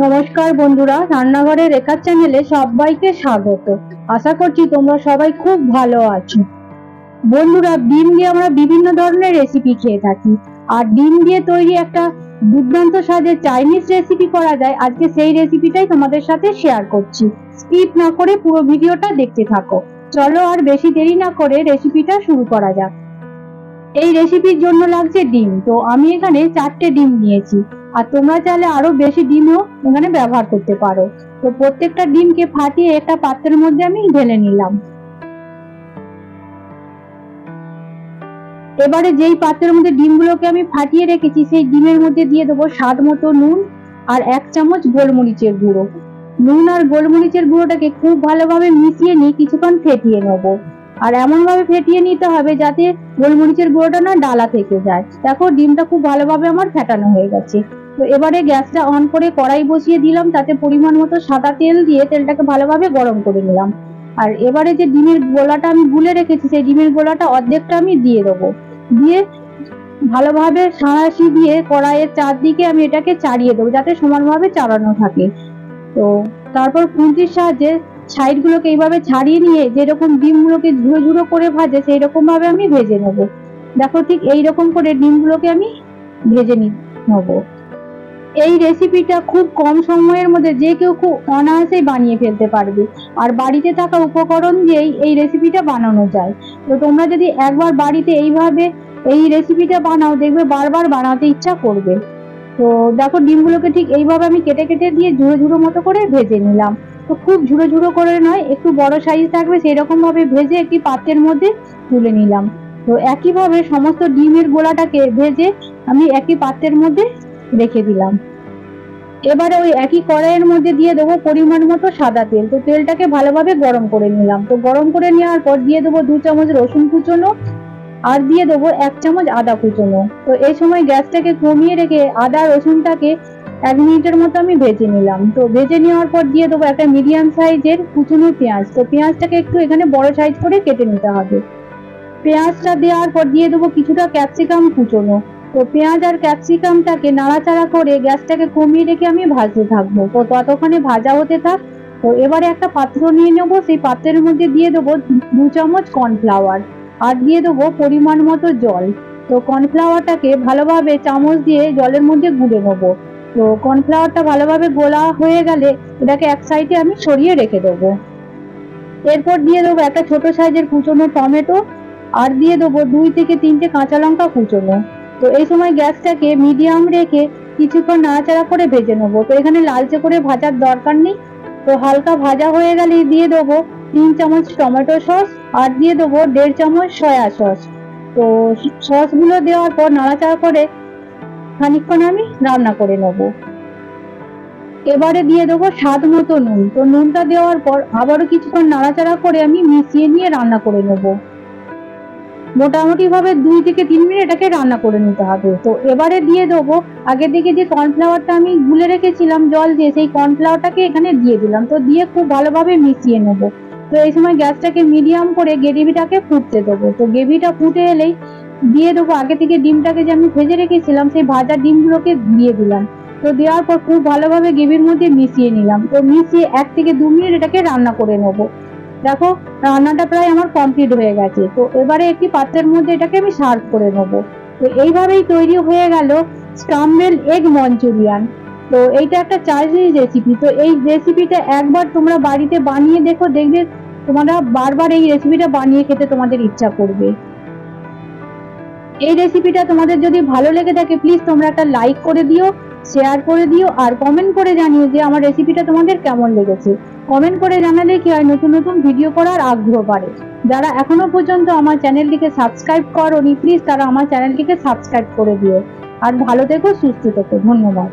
নমস্কার বন্ধুরা, রান্নাঘরে রেখার চ্যানেলে সবাইকে স্বাগত। আশা করছি তোমরা সবাই খুব ভালো আছো। বন্ধুরা, ডিম দিয়ে আমরা বিভিন্ন ধরনের রেসিপি খেয়ে থাকি, আর ডিম দিয়ে তৈরি একটা দুর্দান্ত স্বাদের চাইনিজ রেসিপি করা যায়। আজকে সেই রেসিপিটাই তোমাদের সাথে শেয়ার করছি। স্কিপ না করে পুরো ভিডিওটা দেখতে থাকো। চলো আর বেশি দেরি না করে রেসিপিটা শুরু করা যাক। এই রেসিপির জন্য লাগছে ডিম। তো আমি এখানে 4টে ডিম নিয়েছি, আর তোমরা চাইলে আরো বেশি ডিমও এখানে ব্যবহার করতে পারো। তো প্রত্যেকটা ডিমকে ফাটিয়ে একটা পাত্রের মধ্যে আমি ঢেলে নিলাম। এবারে যেই পাত্রের মধ্যে ডিমগুলোকে আমি ফাটিয়ে রেখেছি সেই ডিমের মধ্যে দিয়ে দেবো স্বাদ মতো নুন আর 1 চামচ গোলমরিচের গুঁড়ো। নুন আর গোলমরিচের গুঁড়োটাকে খুব ভালোভাবে মিশিয়ে নিয়ে কিছুক্ষণ ফেটিয়ে নেবো। আর এমন ভাবে ফেটিয়ে নিতে হবে যাতে গোলমরিচের গুঁড়োটা না ডালা থেকে যায়। দেখো, ডিমটা খুব ভালোভাবে আমার ফেটানো হয়ে গেছে। তো এবারে গ্যাসটা অন করে কড়াই বসিয়ে দিলাম, তাতে পরিমাণ মতো সাদা তেল দিয়ে তেলটাকে ভালোভাবে গরম করে নিলাম। আর এবারে যে ডিমের গোলাটা আমি গুলে রেখেছি সেই ডিমের গোলাটা অর্ধেকটা আমি দিয়ে দেবো। দিয়ে ভালোভাবে সাঁড়াশি দিয়ে কড়াইয়ের চারদিকে আমি এটাকে চাড়িয়ে দেবো যাতে সমানভাবে চাড়ানো থাকে। তো তারপর খুন্তির সাহায্যে সাইড গুলোকে এইভাবে ছাড়িয়ে নিয়ে যেরকম ডিমগুলোকে ঝুড়ো ঝুড়ো করে ভাজে সেই রকম ভাবে আমি ভেজে নেবো। দেখো, ঠিক এইরকম করে ডিমগুলোকে আমি ভেজে নেবো। এই রেসিপিটা খুব কম সময়ের মধ্যে যে কেউ খুব অনায়াসেই বানিয়ে ফেলতে পারবে, আর বাড়িতে থাকা উপকরণ দিয়েই এই রেসিপিটা বানানো যায়। তো তোমরা যদি একবার বাড়িতে এইভাবে এই রেসিপিটা বানাও, দেখবে বারবার বানাতে ইচ্ছা করবে। তো দেখো, ডিমগুলোকে ঠিক এইভাবে আমি কেটে কেটে দিয়ে ঝুড়ো ঝুড়ো মতো করে ভেজে নিলাম। তো খুব ঝুড়ো ঝুড়ো করে নয়, একটু বড় সাইজ থাকবে সেই রকম ভাবে ভেজে একটি পাত্রের মধ্যে তুলে নিলাম। তো একইভাবে সমস্ত ডিমের গোলাটাকে ভেজে আমি একই পাত্রের মধ্যে রেখে দিলাম। এবারে ওই একই কড়াইয়ের মধ্যে দিয়ে দেবো পরিমাণ মতো সাদা তেল। তো তেলটাকে ভালোভাবে গরম করে নিলাম। তো গরম করে নেওয়ার পর দিয়ে দেবো 2 চামচ রসুন কুচনো, আর দিয়ে দেবো 1 চামচ আদা কুচনো। তো এই সময় গ্যাসটাকে কমিয়ে রেখে আদা রসুনটাকে 1 মিনিটের মতো আমি ভেজে নিলাম। তো ভেজে নেওয়ার পর দিয়ে দেবো একটা মিডিয়াম সাইজের কুচনো পেঁয়াজ। তো পেঁয়াজটাকে একটু এখানে বড় সাইজ করে কেটে নিতে হবে। পেঁয়াজটা দেওয়ার পর দিয়ে দেবো কিছুটা ক্যাপসিকাম কুচনো। তো পেঁয়াজ আর ক্যাপসিকামটাকে নাড়াচাড়া করে গ্যাসটাকে কমিয়ে রেখে আমি ভাজতে থাকবো। তো ততক্ষণে ভাজা হতে থাক। তো এবারে একটা পাত্র নিয়ে নেবো, সেই পাত্রের মধ্যে দিয়ে দেবো 2 চামচ কর্নফ্লাওয়ার, আর দিয়ে দেবো পরিমাণ মতো জল। তো কর্নফ্লাওয়ারটাকে ভালোভাবে চামচ দিয়ে জলের মধ্যে গুলে নেবো। তো কর্নফ্লাওয়ারটা ভালোভাবে গোলা হয়ে গেলে এটাকে এক সাইডে আমি সরিয়ে রেখে দেবো। এরপর দিয়ে দেবো একটা ছোট সাইজের কুচনো টমেটো, আর দিয়ে দেবো 2 থেকে 3টে কাঁচা লঙ্কা কুচনো। তো এই সময় গ্যাসটাকে মিডিয়াম রেখে কিছুক্ষণ নাড়াচাড়া করে ভেজে নেবো। তো এখানে লালচে করে ভাজার দরকার নেই। তো হালকা ভাজা হয়ে গেলে দিয়ে দেবো 3 চামচ টমেটো সস, আর দিয়ে দেবো 1.5 চামচ সয়া সস। তো সসগুলো দেওয়ার পর নাড়াচাড়া করে খানিকক্ষণ আমি রান্না করে নেবো। এবারে দিয়ে দেবো স্বাদ মতো নুন। তো নুনটা দেওয়ার পর আবারও কিছুক্ষণ নাড়াচাড়া করে আমি মিশিয়ে নিয়ে রান্না করে নেবো। মোটামুটি ভাবে 2 থেকে 3 মিনিট এটাকে রান্না করে নিতে হবে। তো এবারে দিয়ে দেবো আগে থেকে যে কর্নফ্লাওয়ারটা আমি গুলে রেখেছিলাম জল দিয়ে, সেই কর্নফ্লাওয়ারটাকে এখানে দিয়ে দিলাম। তো দিয়ে খুব ভালোভাবে মিশিয়ে নেবো। তো এই সময় গ্যাসটাকে মিডিয়াম করে গ্রেভিটাকে ফুটতে দেবো। তো গ্রেভিটা ফুটে এলেই দিয়ে দেবো আগে থেকে ডিমটাকে যে আমি ভেজে রেখেছিলাম সেই ভাজা ডিমগুলোকে দিয়ে দিলাম। তো দেওয়ার পর খুব ভালোভাবে গ্রেভির মধ্যে মিশিয়ে নিলাম। তো মিশিয়ে 1 থেকে 2 মিনিট এটাকে রান্না করে নেবো। দেখো, রান্নাটা প্রায় আমার কমপ্লিট হয়ে গেছে। তো এবারে একটি পাত্রের মধ্যে এটাকে আমি সার্ভ করে নেবো। তো এইভাবেই তৈরি হয়ে গেল স্ক্রাম্বল এগ মঞ্চুরিয়ান। তো এইটা একটা চাইনিজ রেসিপি। তো এই রেসিপিটা একবার তোমরা বাড়িতে বানিয়ে দেখো, দেখবে তোমরা বারবার এই রেসিপিটা বানিয়ে খেতে তোমাদের ইচ্ছা করবে। এই রেসিপিটা তোমাদের যদি ভালো লেগে থাকে প্লিজ তোমরা একটা লাইক করে দিও, শেয়ার করে দিও, আর কমেন্ট করে জানিও যে আমার রেসিপিটা তোমাদের কেমন লেগেছে। কমেন্ট করে জানালে কি হয়, নতুন নতুন ভিডিও করার আগ্রহ বাড়ে। যারা এখনো পর্যন্ত আমার চ্যানেলটিকে সাবস্ক্রাইব করোনি প্লিজ তারা আমার চ্যানেলটিকে সাবস্ক্রাইব করে দিও। আর ভালো থেকো, সুস্থ থেকো। ধন্যবাদ।